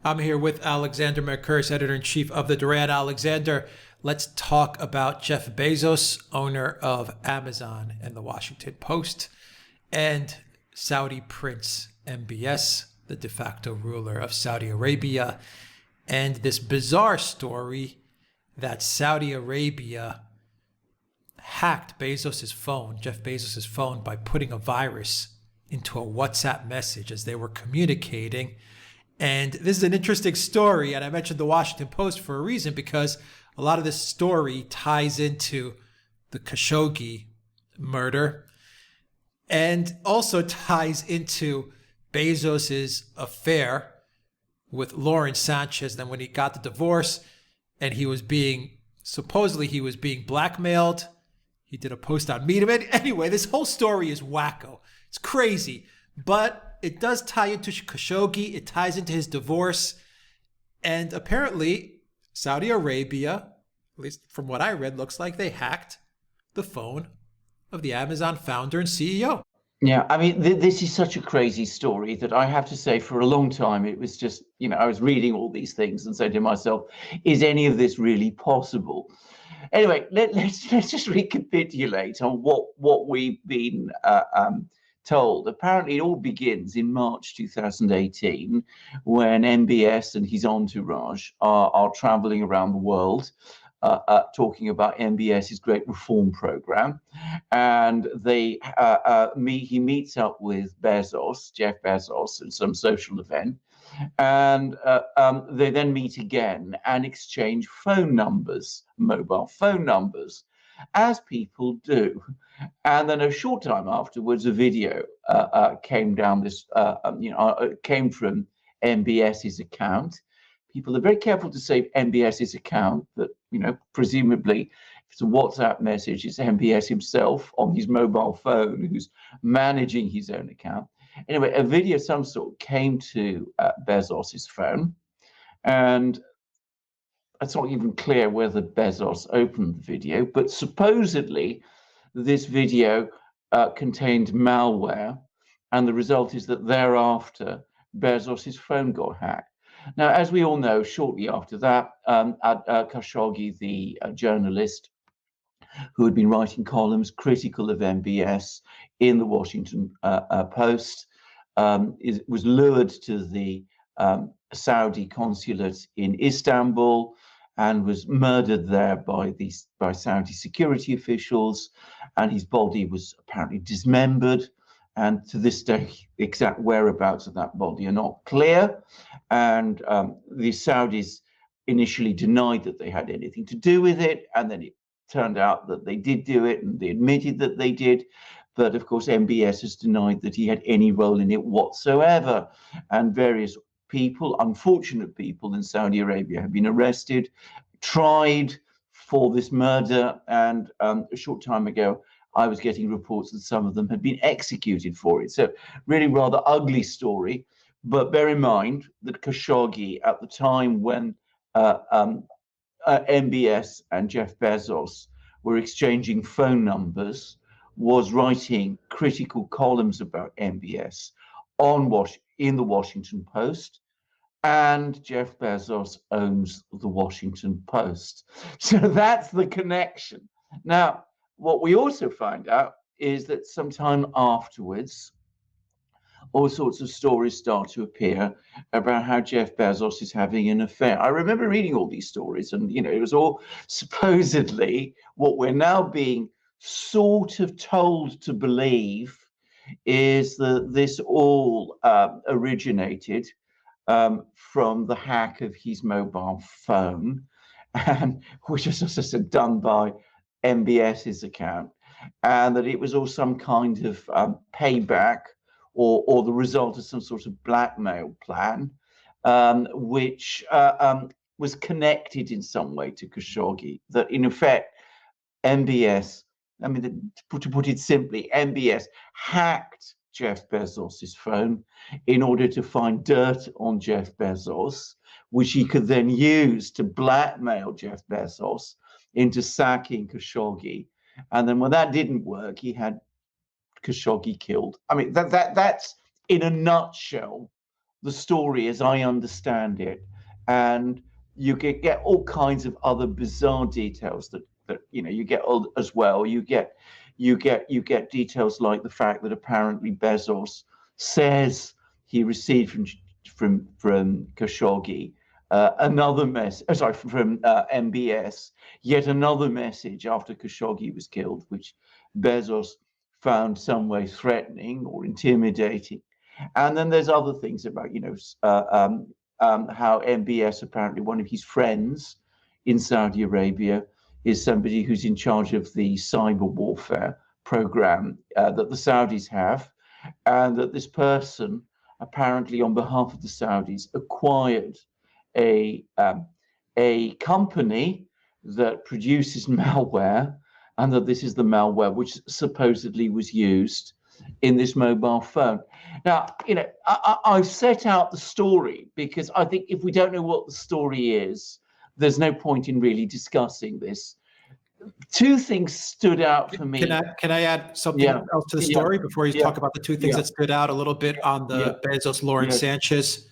I'm here with Alexander Mercouris, editor-in-chief of the Duran. Alexander, let's talk about Jeff Bezos, owner of Amazon and the Washington Post, and Saudi Prince MbS, the de facto ruler of Saudi Arabia, and this bizarre story that Saudi Arabia hacked Bezos' phone, Jeff Bezos' phone, by putting a virus into a WhatsApp message as they were communicating. And this is an interesting story, and I mentioned the Washington Post for a reason, because a lot of this story ties into the Khashoggi murder and also ties into Bezos's affair with Lauren Sanchez. Then when he got the divorce and supposedly he was being blackmailed, he did a post on Medium. Anyway, this whole story is wacko. It's crazy, but it does tie into Khashoggi. It ties into his divorce. And apparently, Saudi Arabia, at least from what I read, looks like they hacked the phone of the Amazon founder and CEO. Yeah, I mean, this is such a crazy story that I have to say for a long time, it was just, I was reading all these things and saying to myself, is any of this really possible? Anyway, let's just recapitulate on what we've been told. Apparently, it all begins in March 2018 when MbS and his entourage are traveling around the world talking about MbS's great reform program. And he meets up with Jeff Bezos, at some social event. And they then meet again and exchange phone numbers, mobile phone numbers, as people do. And then a short time afterwards, a video came down came from MbS's account. People are very careful to say MbS's account, but presumably if it's a WhatsApp message, it's MbS himself on his mobile phone who's managing his own account. Anyway, a video of some sort came to Bezos's phone, and it's not even clear whether Bezos opened the video, but supposedly this video contained malware, and the result is that thereafter Bezos's phone got hacked. Now, as we all know, shortly after that, Khashoggi, the journalist who had been writing columns critical of MbS in the Washington Post, was lured to the Saudi consulate in Istanbul and was murdered there by Saudi security officials, and his body was apparently dismembered. And to this day, the exact whereabouts of that body are not clear. And the Saudis initially denied that they had anything to do with it, and then it turned out that they did do it, and they admitted that they did. But of course, MbS has denied that he had any role in it whatsoever. And various people, unfortunate people in Saudi Arabia, have been arrested, tried for this murder. And a short time ago, I was getting reports that some of them had been executed for it. So really rather ugly story. But bear in mind that Khashoggi, at the time when MbS and Jeff Bezos were exchanging phone numbers, was writing critical columns about MbS in the Washington Post. And Jeff Bezos owns the Washington Post. So that's the connection. Now, what we also find out is that sometime afterwards, all sorts of stories start to appear about how Jeff Bezos is having an affair. I remember reading all these stories, and it was all supposedly what we're now being sort of told to believe is that this all originated from the hack of his mobile phone, and which was also done by MbS's account, and that it was all some kind of payback or the result of some sort of blackmail plan, which was connected in some way to Khashoggi. That in effect, MbS, to put it simply, MbS hacked Jeff Bezos's phone in order to find dirt on Jeff Bezos, which he could then use to blackmail Jeff Bezos into sacking Khashoggi. And then when that didn't work, he had Khashoggi killed. I mean, that's in a nutshell the story as I understand it, and you get all kinds of other bizarre details that you get as well. You get details like the fact that apparently Bezos says he received from Khashoggi another message. Sorry, from MbS, yet another message after Khashoggi was killed, which Bezos found some way threatening or intimidating. And then there's other things about, how MbS, apparently one of his friends in Saudi Arabia, is somebody who's in charge of the cyber warfare program that the Saudis have, and that this person, apparently on behalf of the Saudis, acquired a a company that produces malware, and that this is the malware which supposedly was used in this mobile phone. Now, I've set out the story because I think if we don't know what the story is, there's no point in really discussing this. Two things stood out for me. Can I add something else to the story before you talk about the two things that stood out a little bit on the Bezos Lauren Sanchez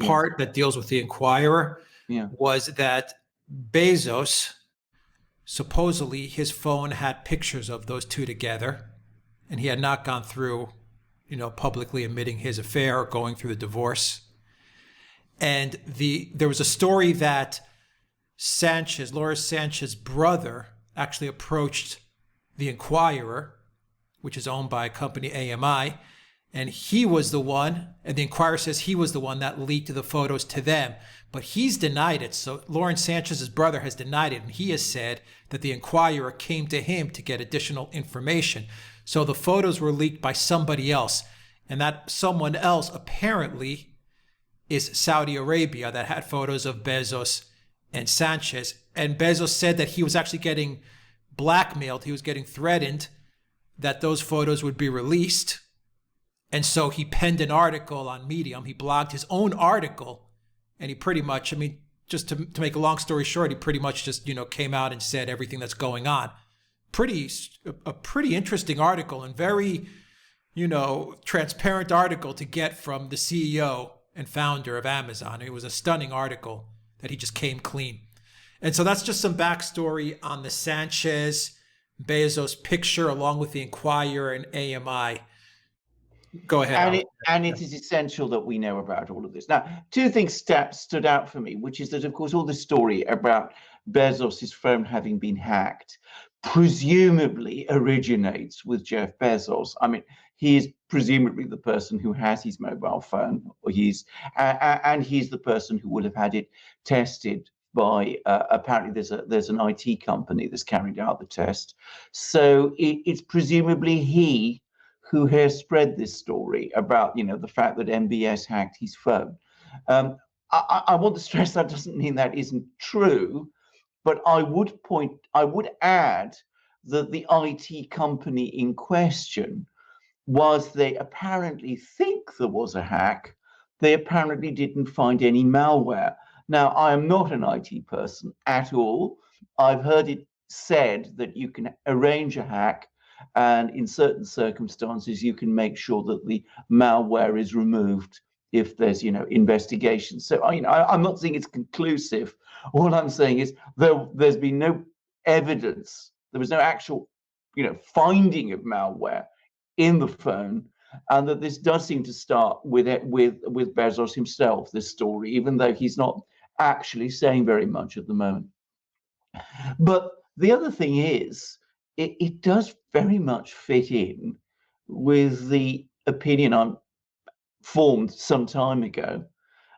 part that deals with the Inquirer? Was that Bezos, supposedly his phone had pictures of those two together, and he had not gone through, publicly admitting his affair or going through the divorce. And there was a story that Laura Sanchez's brother actually approached the Inquirer, which is owned by a company, AMI, and he was the one, and the Inquirer says he was the one that leaked the photos to them, but he's denied it. So Lauren Sanchez's brother has denied it, and he has said that the Inquirer came to him to get additional information. So the photos were leaked by somebody else, and that someone else apparently is Saudi Arabia, that had photos of Bezos and Sanchez. And Bezos said that he was actually getting blackmailed. He was getting threatened that those photos would be released. And so he penned an article on Medium. He blogged his own article, and he pretty much, just to make a long story short, he pretty much just, came out and said everything that's going on. A pretty interesting article, and very, transparent article to get from the CEO and founder of Amazon. It was a stunning article that he just came clean. And so that's just some backstory on the Sanchez Bezos picture, along with the Inquirer and AMI. Go ahead. And it is essential that we know about all of this. Now, two things stood out for me, which is that, of course, all the story about Bezos's phone having been hacked presumably originates with Jeff Bezos. He is presumably the person who has his mobile phone, or he's the person who would have had it tested by. Apparently, there's an IT company that's carried out the test. So it's presumably he who has spread this story about, the fact that MbS hacked his phone. I want to stress that doesn't mean that isn't true, but I would add that the IT company in question, was they apparently think there was a hack, they apparently didn't find any malware. Now, I am not an IT person at all. I've heard it said that you can arrange a hack, and in certain circumstances, you can make sure that the malware is removed if there's, investigation. So, I'm not saying it's conclusive. All I'm saying is there's been no evidence. There was no actual, finding of malware in the phone, and that this does seem to start with Bezos himself, this story, even though he's not actually saying very much at the moment. But the other thing is, it does very much fit in with the opinion I formed some time ago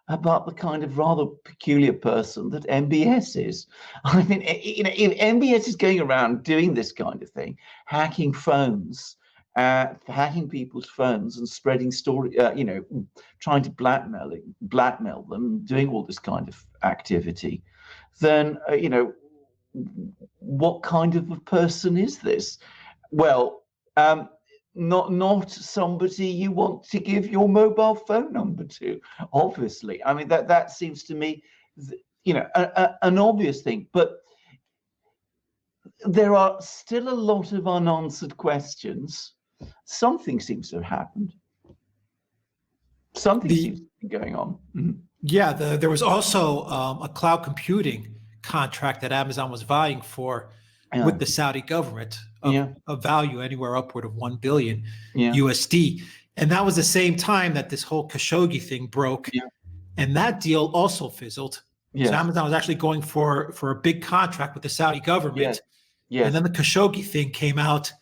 about the kind of rather peculiar person that MbS is. If MbS is going around doing this kind of thing, hacking phones, hacking people's phones and spreading story, trying to blackmail them, doing all this kind of activity, then what kind of a person is this? Well, not somebody you want to give your mobile phone number to, obviously. That seems to me, an obvious thing. But there are still a lot of unanswered questions. Something seems to have happened. Something The seems to be going on. Mhm. Yeah, there was also a cloud computing contract that Amazon was vying for with Yeah, the Saudi government of yeah, a value anywhere upward of 1 billion yeah, USD. And that was the same time that this whole Khashoggi thing broke. yeah. And that deal also fizzled. So Yes, Amazon was actually going for a big contract with the Saudi yes, government. And yes, then the Khashoggi thing came out.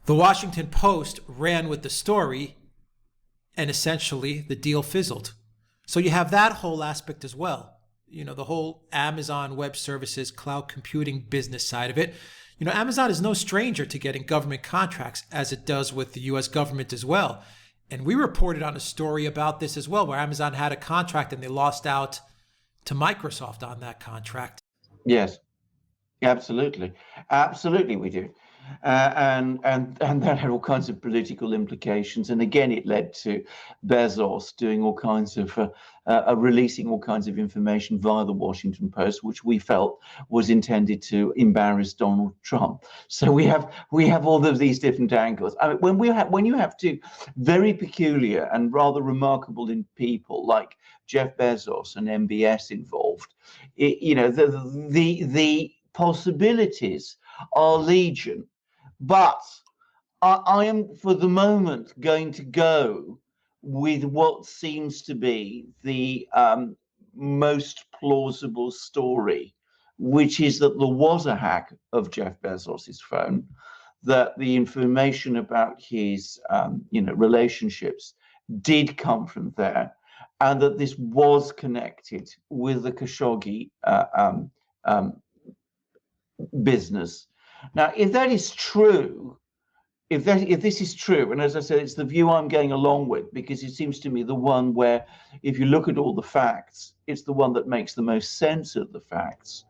The Washington Post ran with the story, and essentially the deal fizzled. So you have that whole aspect as well. The whole Amazon Web Services cloud computing business side of it. Amazon is no stranger to getting government contracts, as it does with the US government as well. And we reported on a story about this as well, where Amazon had a contract and they lost out to Microsoft on that contract. yes. Absolutely, absolutely, we do, and that had all kinds of political implications. And again, it led to Bezos doing all kinds of releasing all kinds of information via the Washington Post, which we felt was intended to embarrass Donald Trump. So we have all of these different angles. I mean, when you have two very peculiar and rather remarkable in people like Jeff Bezos and MbS involved, the possibilities are legion, but I am for the moment going to go with what seems to be the most plausible story, which is that there was a hack of Jeff Bezos's phone, that the information about his relationships did come from there, and that this was connected with the Khashoggi business. Now, if that is true, if this is true, and as I said, it's the view I'm going along with, because it seems to me the one where, if you look at all the facts, it's the one that makes the most sense of the facts,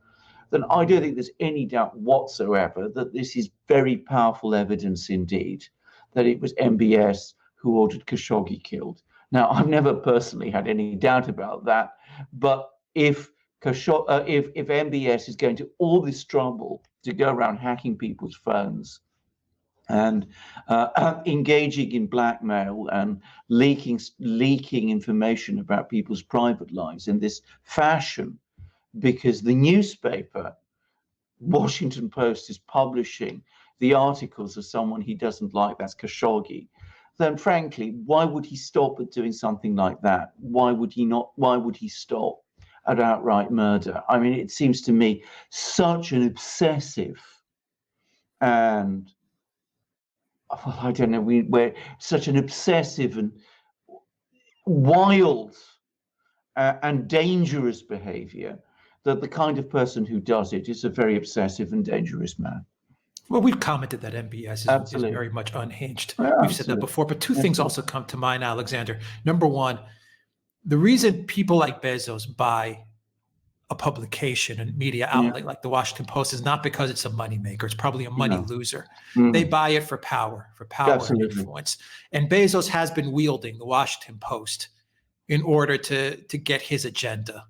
then I don't think there's any doubt whatsoever that this is very powerful evidence indeed that it was MbS who ordered Khashoggi killed. Now, I've never personally had any doubt about that, but if MbS is going to all this trouble to go around hacking people's phones and engaging in blackmail and leaking information about people's private lives in this fashion, because the newspaper Washington Post is publishing the articles of someone he doesn't like, that's Khashoggi, then frankly, why would he stop at doing something like that? Why would he not? Why would he stop at outright murder? I mean, it seems to me such an obsessive and, well, I don't know, we're such an obsessive and wild and dangerous behavior that the kind of person who does it is a very obsessive and dangerous man. Well, we've commented that MbS is very much unhinged. Yeah, We've said that before, but two things also come to mind, Alexander. Number one, the reason people like Bezos buy a publication and media outlet like the Washington Post is not because it's a moneymaker. It's probably a money loser. They buy it for power and influence. And Bezos has been wielding the Washington Post in order to get his agenda.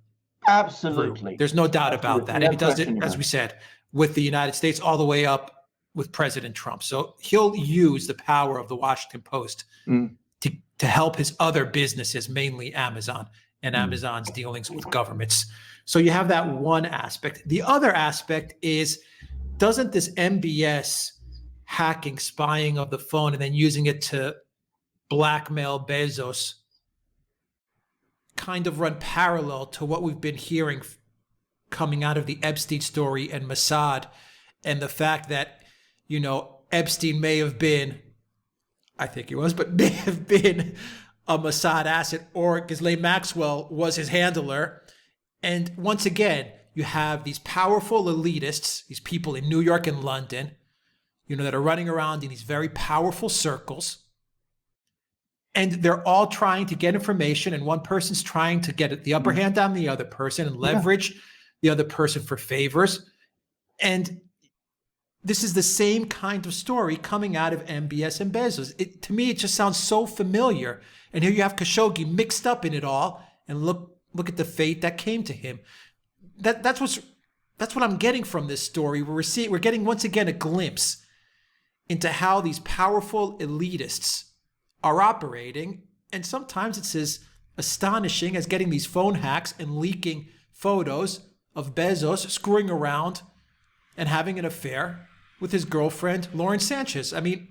Absolutely. There's no doubt about that. And he does it, as we said, with the United States all the way up with President Trump. So he'll use the power of the Washington Post to help his other businesses, mainly Amazon and Amazon's dealings with governments. So you have that one aspect. The other aspect is, doesn't this MbS hacking, spying of the phone, and then using it to blackmail Bezos kind of run parallel to what we've been hearing coming out of the Epstein story and Mossad, and the fact that, Epstein may have been, I think he was, but may have been a Mossad asset, or Ghislaine Maxwell was his handler. And once again, you have these powerful elitists, these people in New York and London, that are running around in these very powerful circles. And they're all trying to get information, and one person's trying to get the upper hand on the other person and leverage the other person for favors. And this is the same kind of story coming out of MbS and Bezos. To me, it just sounds so familiar. And here you have Khashoggi mixed up in it all, and look at the fate that came to him. That's what I'm getting from this story. We're getting once again a glimpse into how these powerful elitists are operating, And sometimes it's as astonishing as getting these phone hacks and leaking photos of Bezos screwing around and having an affair with his girlfriend, Lauren Sanchez. I mean,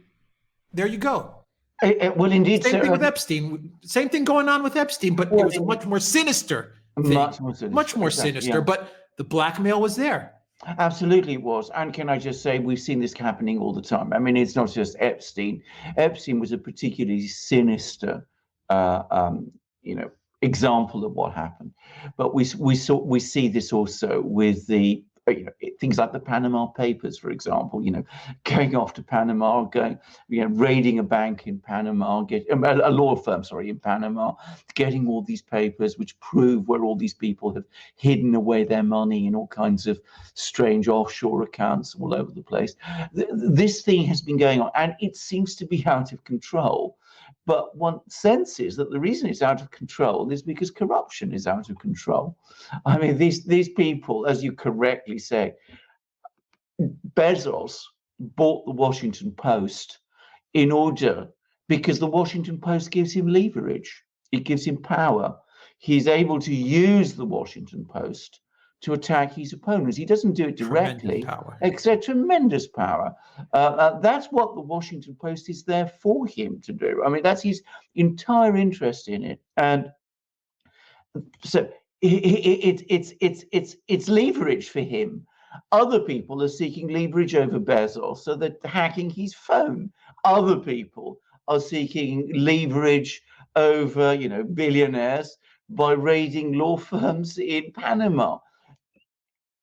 there you go. Well, indeed. Same thing with Epstein. Same thing going on with Epstein, but it was a much more sinister thing. Much more sinister. Much more Exactly, sinister, yeah. but the blackmail was there. Absolutely it was. And can I just say, we've seen this happening all the time. I mean, it's not just Epstein. Epstein was a particularly sinister, example of what happened. But we see this also with the things like the Panama Papers, for example. Going off to Panama, raiding a bank in Panama, a law firm, sorry, in Panama, getting all these papers which prove where all these people have hidden away their money in all kinds of strange offshore accounts all over the place. This thing has been going on, and it seems to be out of control. But one senses that the reason it's out of control is because corruption is out of control. I mean, these people, as you correctly say, Bezos bought the Washington Post because the Washington Post gives him leverage. It gives him power. He's able to use the Washington Post to attack his opponents. He doesn't do it directly, except tremendous power. That's what the Washington Post is there for him to do. I mean, that's his entire interest in it. And so it's leverage for him. Other people are seeking leverage over Bezos, so they're hacking his phone. Other people are seeking leverage over, billionaires by raiding law firms in Panama.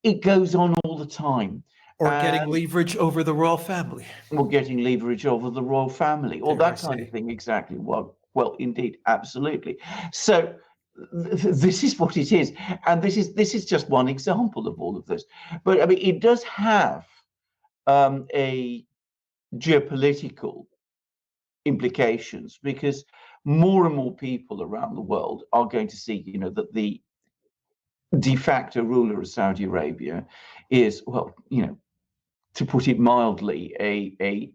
It goes on all the time. Or getting leverage over the royal family. Or getting leverage over the royal family, or that kind of thing. Exactly. Well, indeed, absolutely. So this is what it is, and this is just one example of all of this. But I mean, it does have a geopolitical implications, because more and more people around the world are going to see, that the de facto ruler of Saudi Arabia is, to put it mildly, a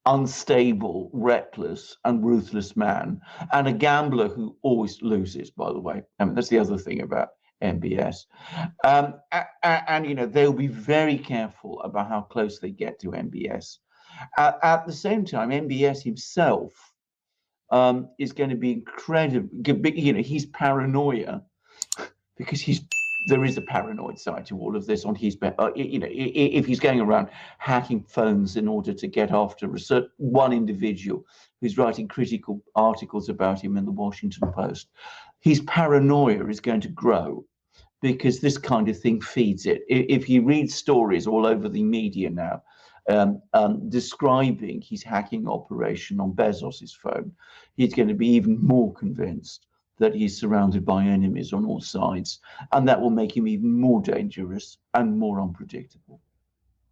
unstable, reckless, and ruthless man, and a gambler who always loses, by the way. I mean, that's the other thing about MbS. And they'll be very careful about how close they get to MbS. At the same time, MbS himself is going to be incredibly, he's paranoia, because there is a paranoid side to all of this on his if he's going around hacking phones in order to get after one individual who's writing critical articles about him in the Washington Post, his paranoia is going to grow, because this kind of thing feeds it. If you read stories all over the media now describing his hacking operation on Bezos's phone, he's going to be even more convinced that he's surrounded by enemies on all sides, and that will make him even more dangerous and more unpredictable.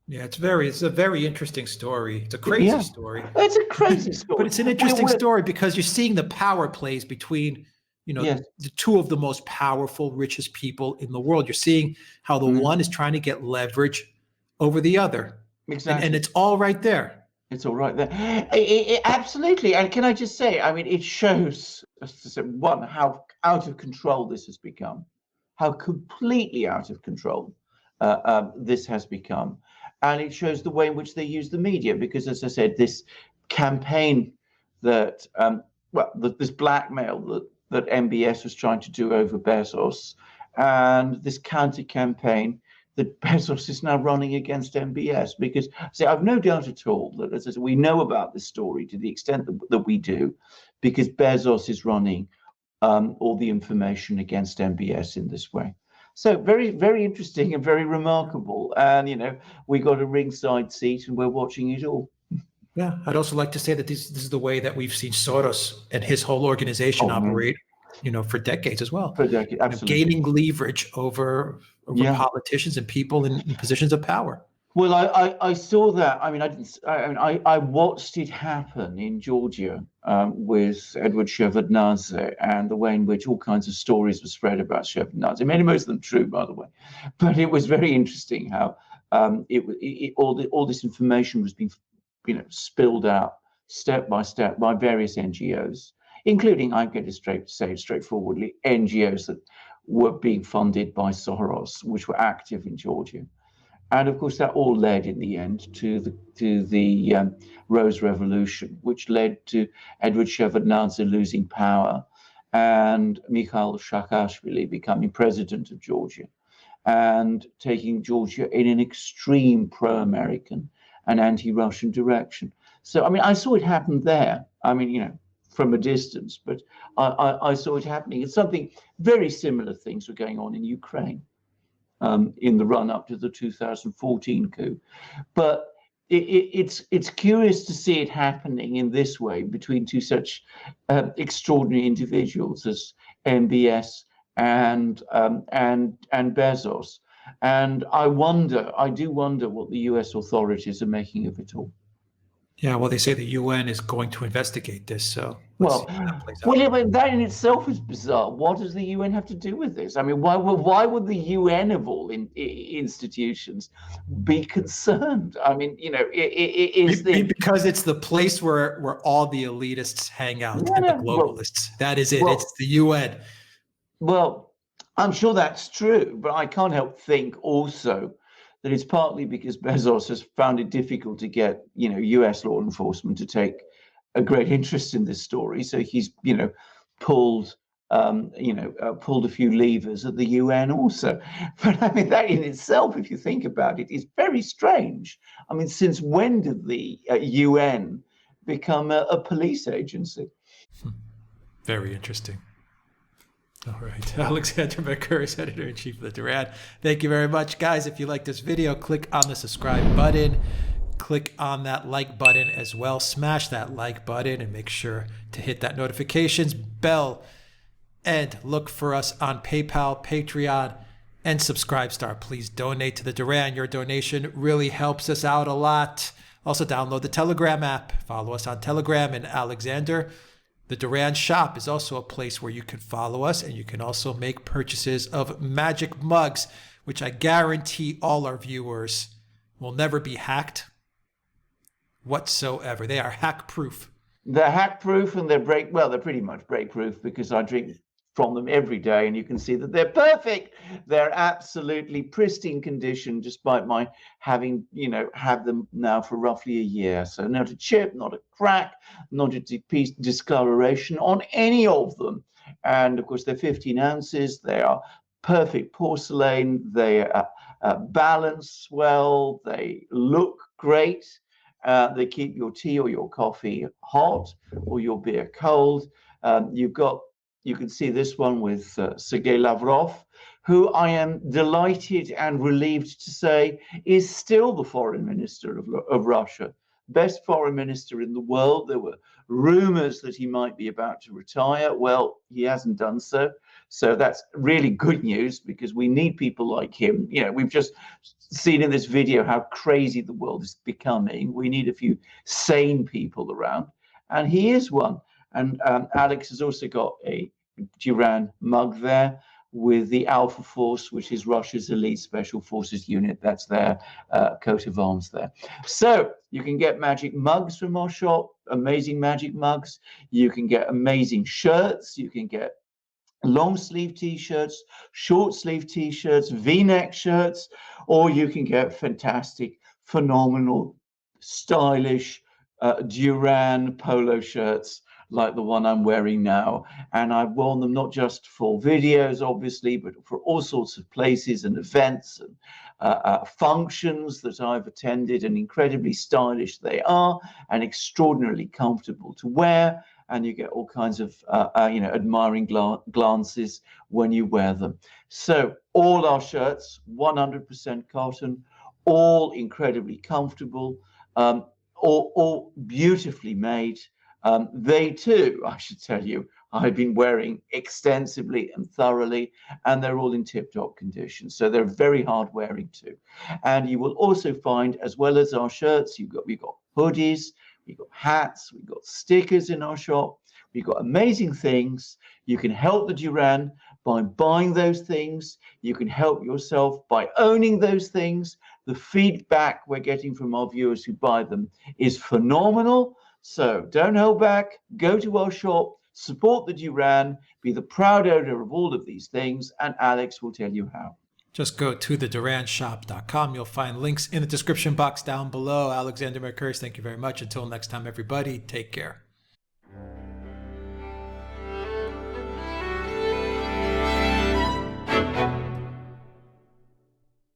Yeah, it's a very interesting story. It's a crazy story. It's a crazy story. But it's an interesting story because you're seeing the power plays between, the two of the most powerful, richest people in the world. You're seeing how the one is trying to get leverage over the other. Exactly. And it's all right there. It's all right there. Absolutely. And can I just say, I mean, it shows, one, how out of control this has become, how completely out of control this has become. And it shows the way in which they use the media, because, as I said, this campaign that, this blackmail that MbS was trying to do over Bezos, and this counter campaign that Bezos is now running against MbS, because I've no doubt at all that, as I said, we know about this story to the extent that we do, because Bezos is running all the information against MbS in this way. So very, very interesting and very remarkable. And, we got a ringside seat and we're watching it all. Yeah, I'd also like to say that this is the way that we've seen Soros and his whole organization operate, for decades as well. For decades, absolutely. Gaining leverage over politicians and people in positions of power. Well, I saw that. I mean, I watched it happen in Georgia with Edward Shevardnadze, and the way in which all kinds of stories were spread about Shevardnadze. Most of them true, by the way, but it was very interesting how all this information was being, spilled out step by step by various NGOs including, I'm going to say it straightforwardly, NGOs that were being funded by Soros, which were active in Georgia. And of course, that all led in the end to the Rose Revolution, which led to Edward Shevardnadze losing power and Mikhail Saakashvili becoming president of Georgia and taking Georgia in an extreme pro-American and anti-Russian direction. So, I mean, I saw it happen there. I mean, from a distance, but I saw it happening. It's something very similar things were going on in Ukraine. In the run up to the 2014 coup. But it's curious to see it happening in this way between two such extraordinary individuals as MbS and Bezos. And I do wonder what the US authorities are making of it all. Yeah, well, they say the UN is going to investigate this, so well, that in itself is bizarre. What does the UN have to do with this? I mean, why would the UN of all institutions be concerned? I mean, because it's the place where all the elitists hang out and the globalists. That is it. It's the UN. Well, I'm sure that's true, but I can't help think also that it's partly because Bezos has found it difficult to get, US law enforcement to take a great interest in this story. So he's, pulled a few levers at the UN also. But I mean, that in itself, if you think about it, is very strange. I mean, since when did the UN become a police agency? Very interesting. All right. Alexander McCurse, Editor-in-Chief of the Duran. Thank you very much. Guys, if you like this video, click on the subscribe button. Click on that like button as well. Smash that like button and make sure to hit that notifications bell. And look for us on PayPal, Patreon, and Subscribestar. Please donate to the Duran. Your donation really helps us out a lot. Also, download the Telegram app. Follow us on Telegram and Alexander. The Duran shop is also a place where you can follow us, and you can also make purchases of magic mugs, which I guarantee all our viewers will never be hacked whatsoever. They are hack proof. They're hack proof and they're pretty much break proof because I drink from them every day, and you can see that they're perfect. They're absolutely pristine condition, despite my having, had them now for roughly a year. So not a chip, not a crack, not a discoloration on any of them. And of course, they're 15 ounces. They are perfect porcelain. They are balanced well. They look great. They keep your tea or your coffee hot or your beer cold. You can see this one with Sergei Lavrov, who I am delighted and relieved to say is still the foreign minister of Russia, best foreign minister in the world. There were rumors that he might be about to retire. Well, he hasn't done so. So that's really good news because we need people like him. We've just seen in this video how crazy the world is becoming. We need a few sane people around, and he is one. And Alex has also got a Duran mug there with the Alpha Force, which is Russia's elite special forces unit. That's their coat of arms there. So you can get magic mugs from our shop, amazing magic mugs. You can get amazing shirts. You can get long sleeve t-shirts, short sleeve t-shirts, v-neck shirts, or you can get fantastic, phenomenal, stylish Duran polo shirts like the one I'm wearing now. And I've worn them not just for videos, obviously, but for all sorts of places and events and functions that I've attended, and incredibly stylish they are and extraordinarily comfortable to wear. And you get all kinds of, admiring glances when you wear them. So all our shirts, 100% cotton, all incredibly comfortable, all beautifully made. They too, I should tell you, I've been wearing extensively and thoroughly, and they're all in tip-top condition. So they're very hard wearing too. And you will also find, as well as our shirts, we've got hoodies, we've got hats, we've got stickers in our shop. We've got amazing things. You can help the Duran by buying those things. You can help yourself by owning those things. The feedback we're getting from our viewers who buy them is phenomenal. So don't hold back. Go to our shop, support the Duran, be the proud owner of all of these things, and Alex will tell you how. Just go to theduranshop.com. You'll find links in the description box down below. Alexander McCurse, thank you very much. Until next time, everybody, take care.